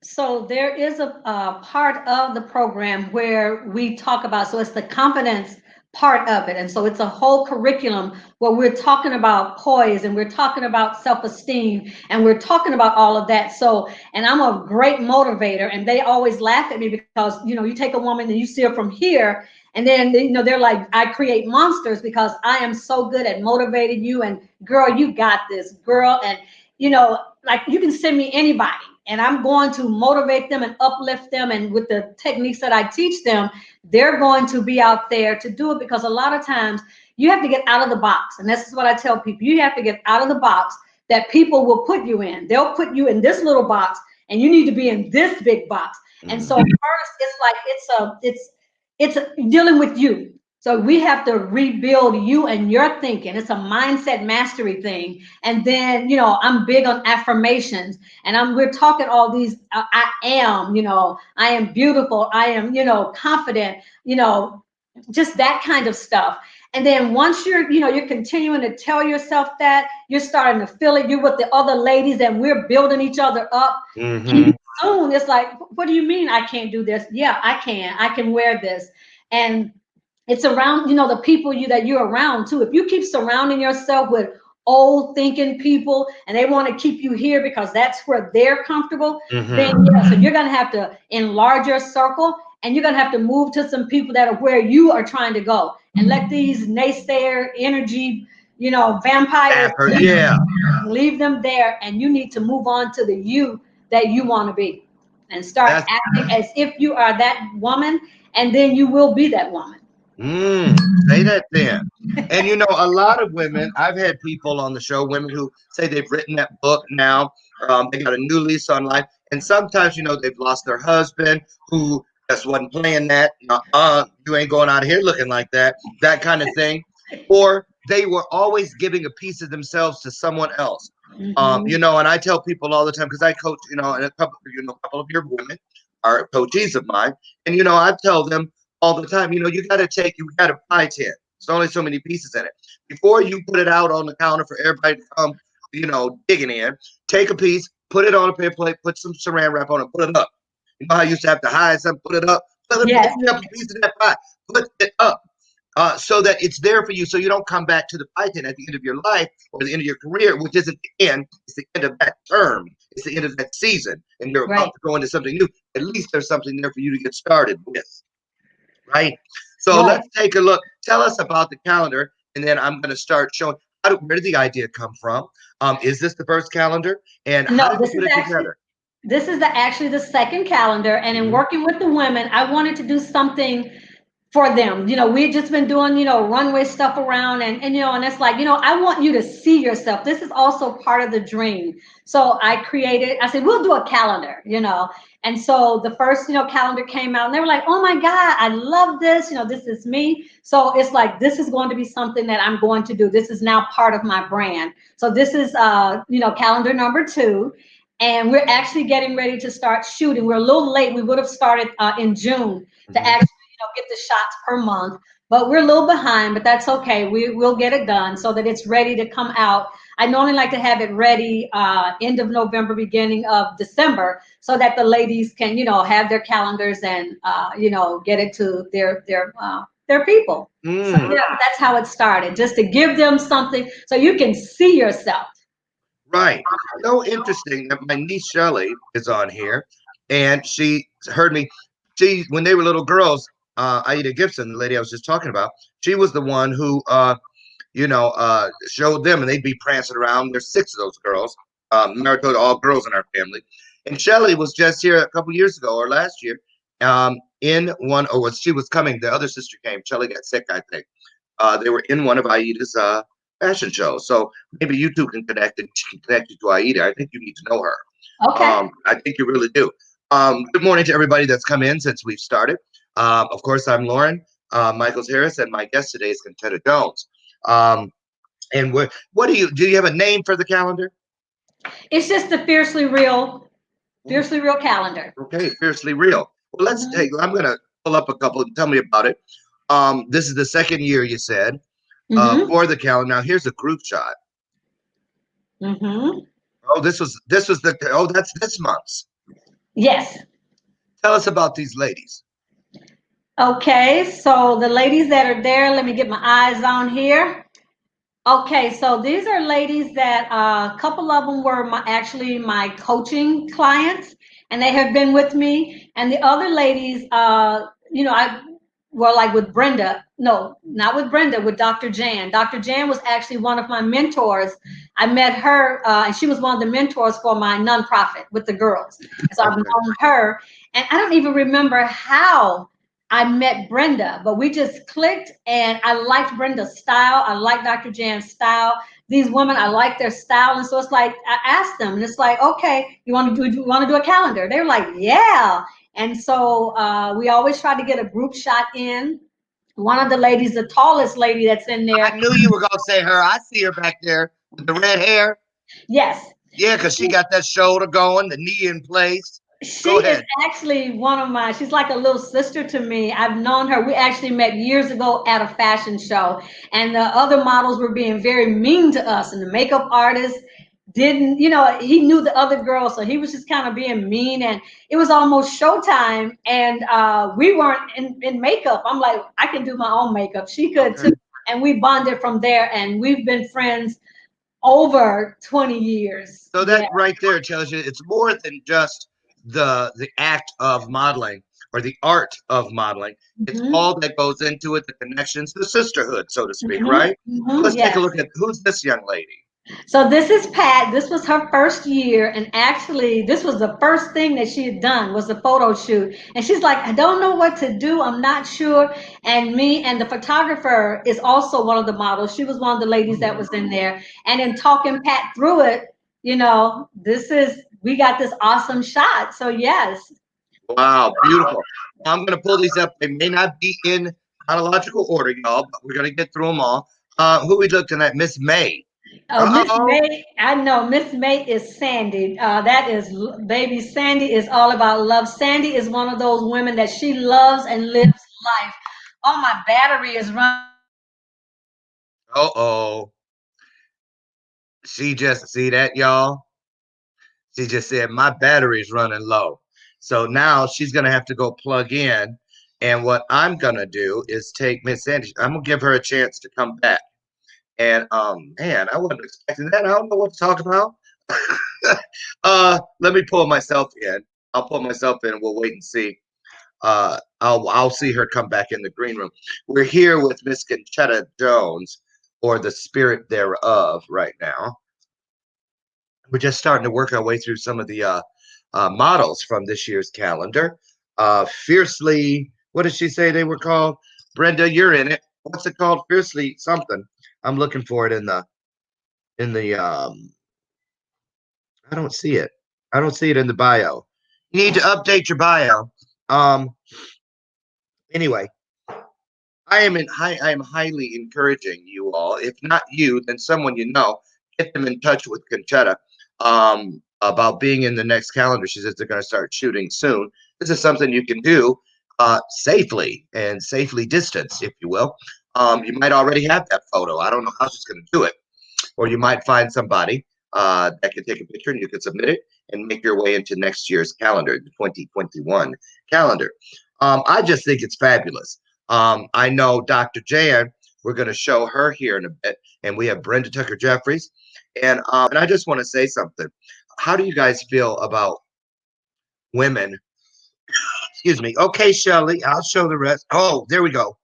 So there is a part of the program where we talk about, so it's the confidence part of it. And so it's a whole curriculum where we're talking about poise and we're talking about self-esteem and we're talking about all of that. So, and I'm a great motivator and they always laugh at me because, you take a woman and you see her from here and then, they're like, I create monsters because I am so good at motivating you and girl, you got this girl. And, like you can send me anybody and I'm going to motivate them and uplift them. And with the techniques that I teach them, they're going to be out there to do it because a lot of times you have to get out of the box. And this is what I tell people. You have to get out of the box that people will put you in. They'll put you in this little box and you need to be in this big box. And so first it's like it's dealing with you. So we have to rebuild you and your thinking. It's a mindset mastery thing. And then, I'm big on affirmations and we're talking all these, I am, I am beautiful. I am, confident, just that kind of stuff. And then once you're continuing to tell yourself that, you're starting to feel it. You're with the other ladies and we're building each other up. Mm-hmm. Soon it's like, what do you mean I can't do this? Yeah, I can wear this. And it's around, the people that you're around too. If you keep surrounding yourself with old thinking people and they want to keep you here because that's where they're comfortable, then yeah, so you're going to have to enlarge your circle and you're going to have to move to some people that are where you are trying to go and let these naysayer energy, vampires, Yeah. leave them there. And you need to move on to the you that you want to be and start That's acting as if you are that woman, and then you will be that woman. Say that then. And a lot of women, I've had people on the show, women who say they've written that book now. They got a new lease on life. And sometimes, they've lost their husband who just wasn't playing that. You ain't going out of here looking like that kind of thing. Or they were always giving a piece of themselves to someone else. And I tell people all the time, because I coach, and a couple of your women are coachees of mine. And, I tell them, all the time, you got a pie tin. There's only so many pieces in it. Before you put it out on the counter for everybody to come, digging in, take a piece, put it on a paper plate, put some saran wrap on it, put it up. You know how you used to have to hide something, put it up. Yes. Put up a piece of that pie, put it up. So that it's there for you, so you don't come back to the pie tin at the end of your life or the end of your career, which isn't the end, it's the end of that term, it's the end of that season, and you're about to go into something new. At least there's something there for you to get started with. Right. So let's take a look. Tell us about the calendar, and then I'm going to start showing where did the idea come from? Is this the first calendar, and how did you put it together? This is actually the second calendar, and in working with the women, I wanted to do something for them. We've just been doing, runway stuff around and it's like, I want you to see yourself. This is also part of the dream. So I said, we'll do a calendar. And so the first, calendar came out and they were like, oh my God, I love this. This is me. So it's like, this is going to be something that I'm going to do. This is now part of my brand. So this is, calendar number 2. And we're actually getting ready to start shooting. We're a little late. We would have started in June to actually get the shots per month, but we're a little behind, but that's okay. We'll get it done so that it's ready to come out. I normally like to have it ready end of November, beginning of December, so that the ladies can, have their calendars and, get it to their people. So yeah, that's how it started, just to give them something so you can see yourself. Right. So interesting that my niece Shelly is on here, and she heard me. When they were little girls, Aida Gibson, the lady I was just talking about, she was the one who, showed them, and they'd be prancing around. There's 6 of those girls, married to all girls in our family. And Shelly was just here a couple years ago or last year, in one, or she was coming. The other sister came. Shelly got sick, I think. They were in one of Aida's fashion shows. So maybe you two can connect, and she can connect you to Aida. I think you need to know her. Okay. I think you really do. Good morning to everybody that's come in since we've started. Of course, I'm Loren Michaels Harris, and my guest today is Contetta Jones. And what do you have a name for the calendar? It's just the Fiercely Real calendar. Okay, Fiercely Real. Well, I'm going to pull up a couple and tell me about it. This is the 2nd year, you said, for the calendar. Now, here's a group shot. Oh, that's this month's. Yes. Tell us about these ladies. Okay, so the ladies that are there, let me get my eyes on here. Okay, so these are ladies that a couple of them were actually my coaching clients, and they have been with me. And the other ladies, I were like with Brenda. No, not with Brenda, with Dr. Jan. Dr. Jan was actually one of my mentors. I met her, and she was one of the mentors for my nonprofit with the girls. So I've known her, and I don't even remember how I met Brenda, but we just clicked, and I liked Brenda's style. I like Dr. Jan's style. These women, I like their style. And so it's like, I asked them, and it's like, okay, you want to do a calendar? They were like, yeah. And so we always try to get a group shot in. One of the ladies, the tallest lady that's in there. I knew you were going to say her. I see her back there with the red hair. Yes. Yeah, because she got that shoulder going, the knee in place. She is actually one of my, she's like a little sister to me. I've known her. We actually met years ago at a fashion show, and the other models were being very mean to us, and the makeup artist didn't, he knew the other girl, so he was just kind of being mean, and it was almost showtime, and we weren't in makeup. I'm like, I can do my own makeup. She could too, and we bonded from there, and we've been friends over 20 years. So that right there tells you it's more than just the act of modeling or the art of modeling. It's all that goes into it, the connections, the sisterhood, so to speak, right? Let's take a look at who's this young lady. So this is Pat. This was her first year, and actually this was the first thing that she had done, was a photo shoot. And she's like, I don't know what to do, I'm not sure. And me and the photographer is also one of the models. She was one of the ladies that was in there. And in talking Pat through it, we got this awesome shot. So yes. Wow, beautiful. I'm going to pull these up. They may not be in chronological order, y'all, but we're going to get through them all. Who we looking at? Miss May. Miss May, I know Miss May is Sandy. That is baby Sandy is all about love. Sandy is one of those women that she loves and lives life. Oh, my battery is running. She just see that, y'all. She just said my battery's running low. So now she's gonna have to go plug in. And what I'm gonna do is take Miss Sandy. I'm gonna give her a chance to come back. And man, I wasn't expecting that. I don't know what to talk about. Let me pull myself in. I'll pull myself in. We'll wait and see. I'll see her come back in the green room. We're here with Miss Contetta Jones, or the spirit thereof, right now. We're just starting to work our way through some of the models from this year's calendar. Fiercely, what did she say they were called? Brenda, you're in it. What's it called? Fiercely something. I'm looking for it in the I don't see it. I don't see it in the bio. You need to update your bio. Um anyway, I am highly encouraging you all. If not you, then someone you know, get them in touch with Conchetta about being in the next calendar. She says they're going to start shooting soon. This is something you can do safely and safely distanced, if you will. You might already have that photo. I don't know how she's going to do it, or you might find somebody that can take a picture and you can submit it and make your way into next year's calendar, the 2021 calendar. I just think it's fabulous. I know Dr. Jan, we're going to show her here in a bit, and we have Brenda Tucker Jeffries. And I just want to say something. How do you guys feel about women? Excuse me. Okay, Shelly, I'll show the rest. Oh, there we go.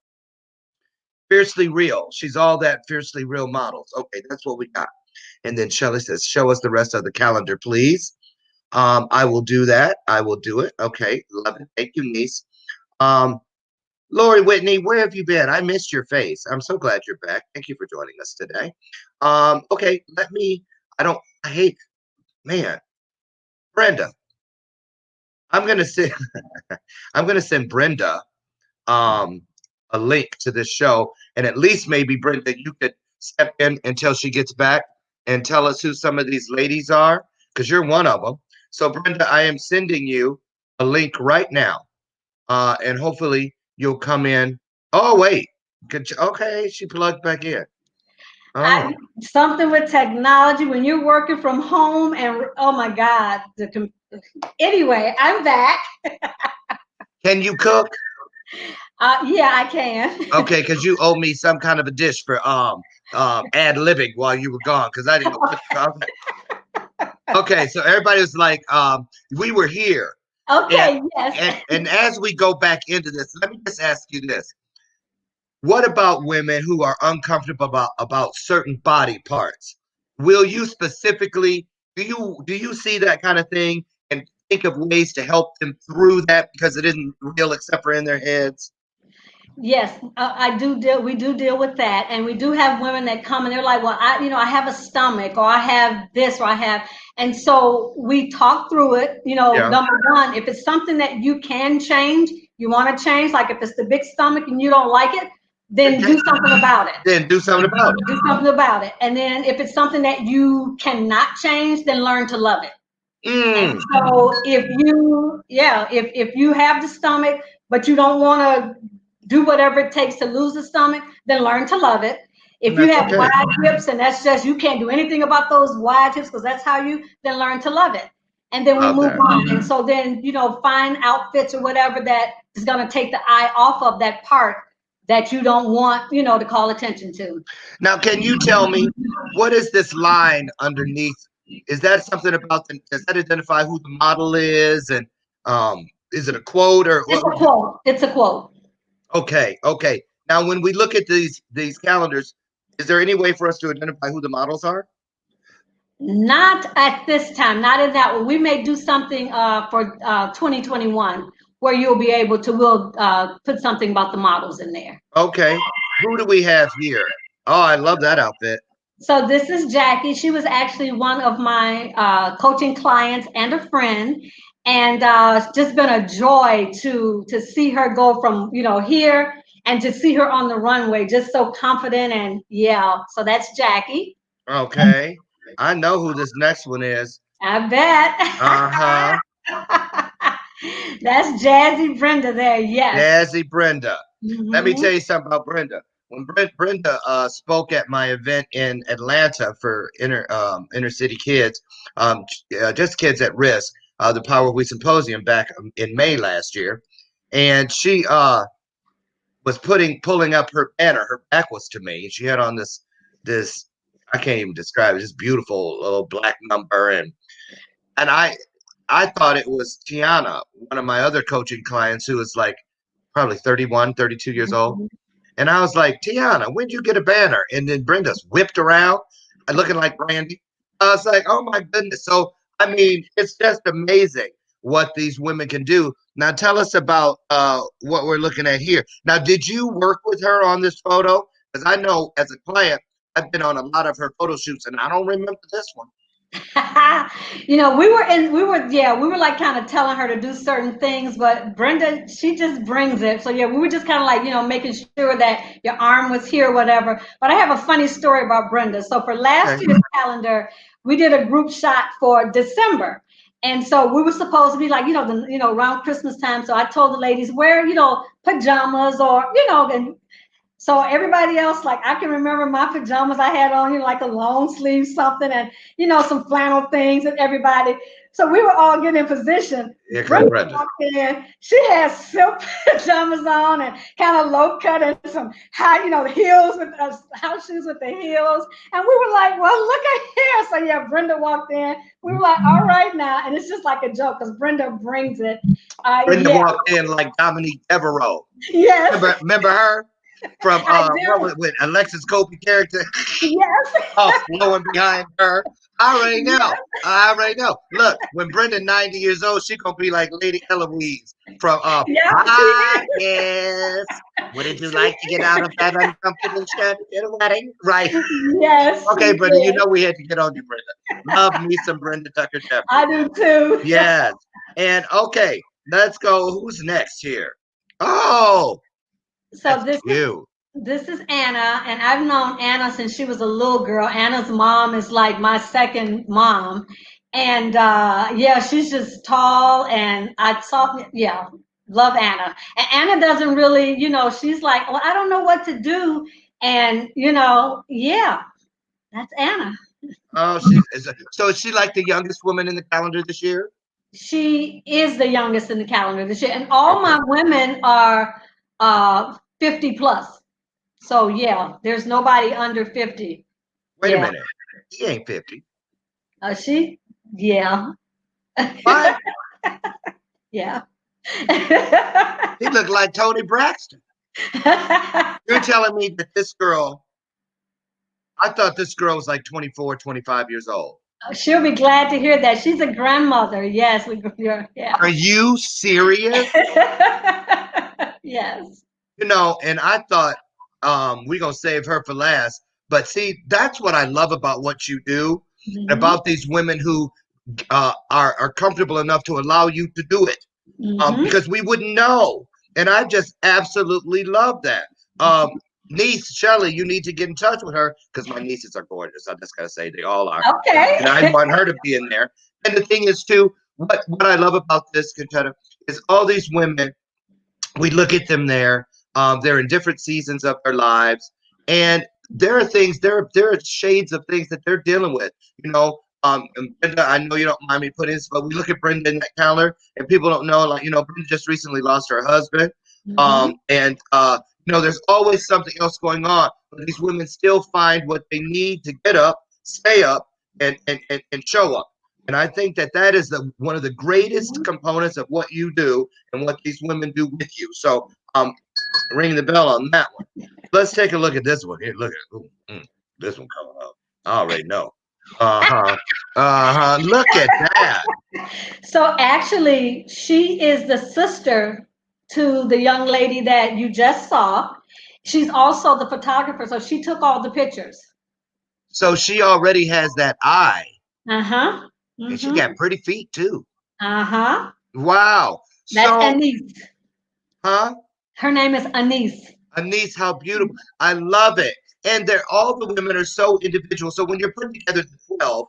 Fiercely real. She's all that fiercely real models. Okay, that's what we got. And then Shelly says, show us the rest of the calendar, please. I will do that. I will do it. Okay, love it. Thank you, niece. Um, Lori Whitney, where have you been? I missed your face. I'm so glad you're back. Thank you for joining us today. Okay, I hate, man, Brenda. I'm gonna send I'm gonna send Brenda um a link to this show, and at least maybe Brenda, you could step in until she gets back and tell us who some of these ladies are, because you're one of them. So Brenda, I am sending you a link right now, and hopefully you'll come in. Oh wait, okay, she plugged back in. Oh, Something with technology when you're working from home, and oh my God, anyway, I'm back. can you cook? Yeah, I can. Okay, because you owe me some kind of a dish for ad libbing while you were gone, because I didn't know what okay, so everybody was like, we were here. Okay, And, yes. and as we go back into this, let me just ask you this. What about women who are uncomfortable about certain body parts? Will you specifically do you see that kind of thing and think of ways to help them through that because it isn't real except for in their heads? Yes, I do deal. We do deal with that, and we do have women that come and they're like, "Well, I have a stomach, or I have this, or I have," and so we talk through it. Yeah. Number one, if it's something that you can change, you want to change. Like if it's the big stomach and you don't like it, then do something about it. Then do something about it. Do something about it. And then if it's something that you cannot change, then learn to love it. And so if you have the stomach, but you don't want to do whatever it takes to lose the stomach, then learn to love it. If you That's have okay. wide hips and that's just, you can't do anything about those wide hips because that's how then learn to love it. And then we Love move that. on. And so then, find outfits or whatever that is going to take the eye off of that part that you don't want, to call attention to. Now, can you tell me what is this line underneath? Is that something about does that identify who the model is? And is it a quote or It's what? a quote. It's a quote. Okay, okay. Now, when we look at these calendars, is there any way for us to identify who the models are? Not at this time, not in that one. We may do something for 2021 where you'll be able to, we'll put something about the models in there. Okay. Who do we have here? Oh, I love that outfit. So this is Jackie. She was actually one of my coaching clients and a friend. And it's just been a joy to see her go from, here and to see her on the runway, just so confident. And yeah, so that's Jackie. Okay. I know who this next one is. I bet. Uh-huh. That's Jazzy Brenda there, yes. Jazzy Brenda. Let me tell you something about Brenda. When Brenda spoke at my event in Atlanta for inner city kids, just kids at risk, the Power We Symposium back in May last year, and she was pulling up her banner. Her back was to me, and she had on this I can't even describe it. This beautiful little black number, and I thought it was Tiana, one of my other coaching clients, who was like probably 31, 32 years old. And I was like, Tiana, when'd you get a banner? And then Brenda's whipped around looking like Brandy. I was like, oh my goodness. So, I mean, it's just amazing what these women can do. Now, tell us about what we're looking at here. Now, did you work with her on this photo? Because I know as a client, I've been on a lot of her photo shoots, and I don't remember this one. We were like kind of telling her to do certain things, but Brenda, she just brings it. So yeah, we were just kind of like, making sure that your arm was here or whatever. But I have a funny story about Brenda. So for last year's calendar, we did a group shot for December. And so we were supposed to be like, around Christmas time. So I told the ladies wear, pajamas or, and so everybody else, like I can remember my pajamas I had on, like a long sleeve something and, some flannel things and everybody. So we were all getting in position. Brenda walked in, she had silk pajamas on and kind of low cut and some high, heels with house shoes with the heels. And we were like, well, look at here. So yeah, Brenda walked in. We were like, all right now. And it's just like a joke because Brenda brings it. Brenda walked in like Dominique Devereaux. Yes. Remember her? From what was with Alexis Kobe character? Yes. Flowing behind her. I already know. Yes. I already know. Look, when Brenda's 90 years old, she's gonna be like Lady Eloise from yes. Wouldn't you like to get out of that uncomfortable shirt at a wedding? Right. Yes. Okay, Brenda, we had to get on you, Brenda. Love me some Brenda Tucker Jeffrey. I do too. Yes. And okay, let's go. Who's next here? Oh. So this is Anna, and I've known Anna since she was a little girl. Anna's mom is like my second mom, and she's just tall, and love Anna. And Anna doesn't really, she's like, well, I don't know what to do, and that's Anna. Oh, so is she like the youngest woman in the calendar this year? She is the youngest in the calendar this year, and all my women are 50 plus. So yeah, there's nobody under 50. Wait a minute. He ain't 50. She? Yeah. What? Yeah. He looked like Tony Braxton. You're telling me that this girl, I thought this girl was like 24, 25 years old. She'll be glad to hear that. She's a grandmother. Yes. Yeah. Are you serious? Yes. And I thought we're going to save her for last. But see, that's what I love about what you do, about these women who are comfortable enough to allow you to do it, because we wouldn't know. And I just absolutely love that. Niece Shelly, you need to get in touch with her because my nieces are gorgeous. I just got to say they all are. Okay. And I want her to be in there. And the thing is, too, what I love about this, Conchetta, is all these women, we look at them there. They're in different seasons of their lives. And there are things, there are shades of things that they're dealing with. And Brenda, I know you don't mind me putting this, but we look at Brenda in that calendar, and people don't know, like, Brenda just recently lost her husband. There's always something else going on. But these women still find what they need to get up, stay up, and show up. And I think that is one of the greatest components of what you do and what these women do with you. So ring the bell on that one. Let's take a look at this one here. Look at this one coming up. I already know. Look at that. So actually, she is the sister to the young lady that you just saw. She's also the photographer, so she took all the pictures. So she already has that eye. Uh-huh. And she got pretty feet too. Uh-huh. Wow. That's Anise. Huh? Her name is Anise. Anise, how beautiful. I love it. And all the women are so individual. So when you're putting together the 12,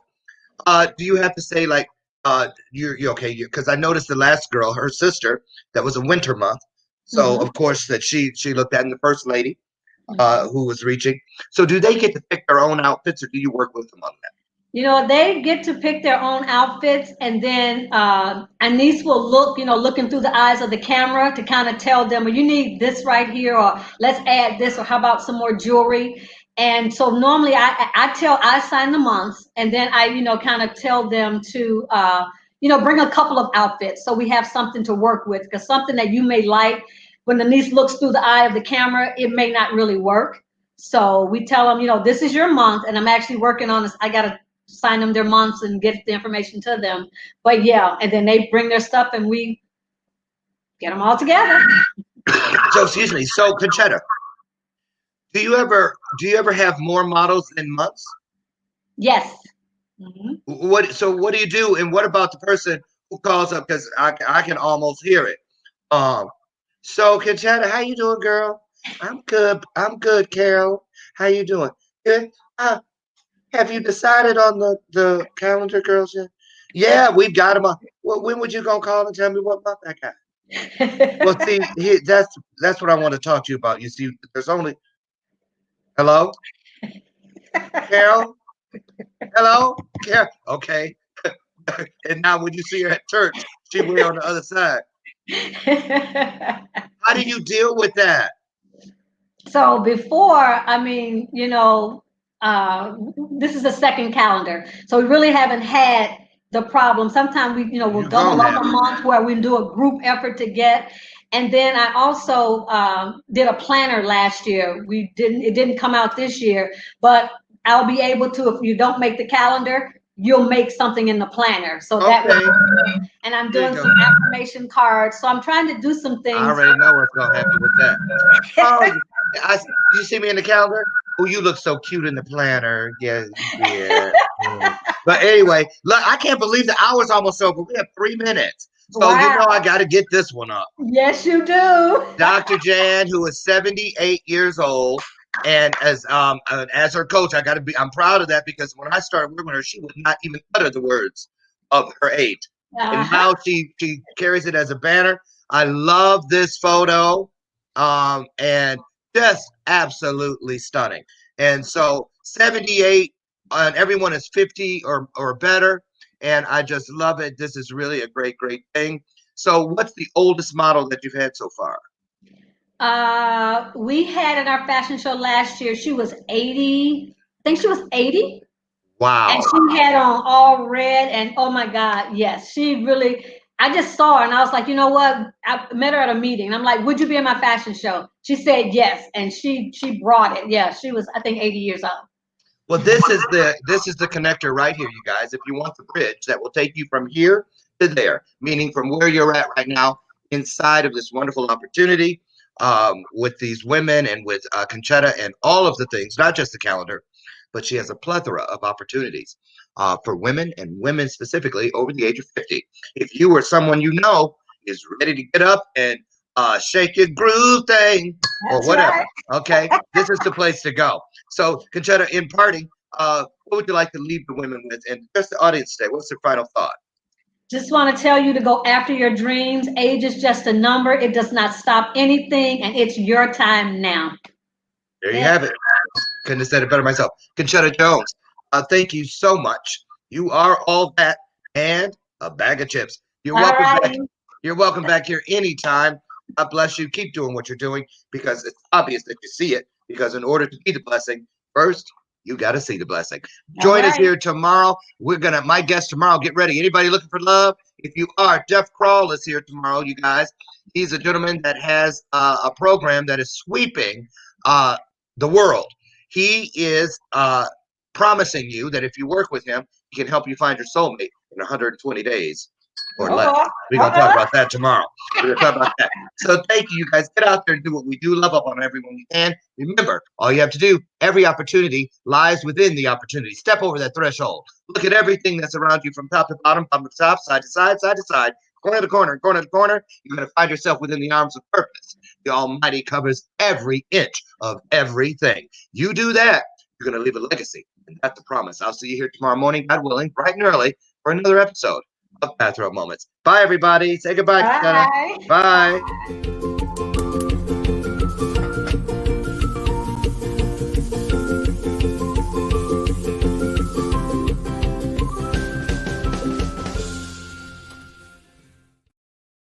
do you have to say like, you're okay? Because I noticed the last girl, her sister, that was a winter month. So of course that she looked at in the first lady who was reaching. So do they get to pick their own outfits, or do you work with them on that? They get to pick their own outfits, and then Anise will look, looking through the eyes of the camera to kind of tell them, well, you need this right here, or let's add this, or how about some more jewelry? And so normally I sign the months, and then I, kind of tell them to, bring a couple of outfits so we have something to work with, because something that you may like, when Anise looks through the eye of the camera, it may not really work. So we tell them, this is your month, and I'm actually working on this. I got sign them their months and get the information to them. But yeah, and then they bring their stuff and we get them all together. So excuse me. So Conchetta, do you ever have more models than months? Yes. Mhm. What do you do? And what about the person who calls up? Because I can almost hear it. Um, so Conchetta, how you doing, girl? I'm good. I'm good, Carol. How you doing? Good. Have you decided on the calendar, girls yet? Yeah, we've got them. Well, when would you gonna call and tell me what month I got? Well, see, that's what I want to talk to you about. You see, there's only hello, Carol. Hello, Carol. Okay. And now when you see her at church, she way on the other side. How do you deal with that? So before, I mean, this is the second calendar. So we really haven't had the problem. Sometimes we'll You double gonna up have a month where we do a group effort to get. And then I also did a planner last year. It didn't come out this year, but I'll be able to, if you don't make the calendar, you'll make something in the planner. So that way, okay. and I'm There you doing go. some affirmation cards. So I'm trying to do some I things. already know what's gonna happen with that. Oh, you see me in the calendar? Oh, you look so cute in the planner. Yeah, yeah. Mm. But anyway, look, I can't believe the hour's almost over. We have 3 minutes. So you know Wow. I gotta get this one up. Yes, you do. Dr. Jan, who is 78 years old, and as her coach, I'm proud of that because when I started working with her, she would not even utter the words of her age. And Uh-huh. now she carries it as a banner. I love this photo. And just absolutely stunning. And so 78, and everyone is 50 or better. And I just love it. This is really a great, great thing. So what's the oldest model that you've had so far? We had in our fashion show last year, she was 80. I think she was 80. And Wow. she had on all red. And oh my God, yes, she really, I just saw her and I was like, you know what? I met her at a meeting. And I'm like, would you be in my fashion show? She said yes. And she brought it. Yeah, she was, I think, 80 years old. Well, this is the connector right here, you guys. If you want the bridge that will take you from here to there, meaning from where you're at right now, inside of this wonderful opportunity, with these women and with Conchetta and all of the things, not just the calendar, but she has a plethora of opportunities for women and women specifically over the age of 50. If you or someone you know is ready to get up and shake your groove thing or That's whatever, right. okay, this is the place to go. So, Conchetta, in parting, what would you like to leave the women with, and just the audience today? What's their final thought? Just want to tell you to go after your dreams. Age is just a number. It does not stop anything, and it's your time now. There you Yeah. have it. Couldn't have said it better myself. Conchetta Jones, thank you so much. You are all that and a bag of chips. You're All welcome back. right. You're welcome back here anytime. God bless you. Keep doing what you're doing because it's obvious that you see it. Because in order to be the blessing, first you got to see the blessing. All Join us right. here tomorrow. My guest tomorrow. Get ready. Anybody looking for love? If you are, Jeff Kroll is here tomorrow. You guys. He's a gentleman that has a program that is sweeping the world. He is promising you that if you work with him, he can help you find your soulmate in 120 days or Oh less. boy. We're going to talk Uh-oh. about that tomorrow. We're going to talk about that. So thank you, guys. Get out there and do what we do. Love up on everyone you can. Remember, all you have to do, every opportunity lies within the opportunity. Step over that threshold. Look at everything that's around you from top to bottom, bottom to top, side to side, side to side, corner to corner, corner to corner. You're going to find yourself within the arms of purpose. The Almighty covers every inch of everything. You do that, you're going to leave a legacy. And that's the promise. I'll see you here tomorrow morning, God willing, bright and early, for another episode of Bathrobe Moments. Bye, everybody. Say goodbye, Conchetta. Bye. Bye.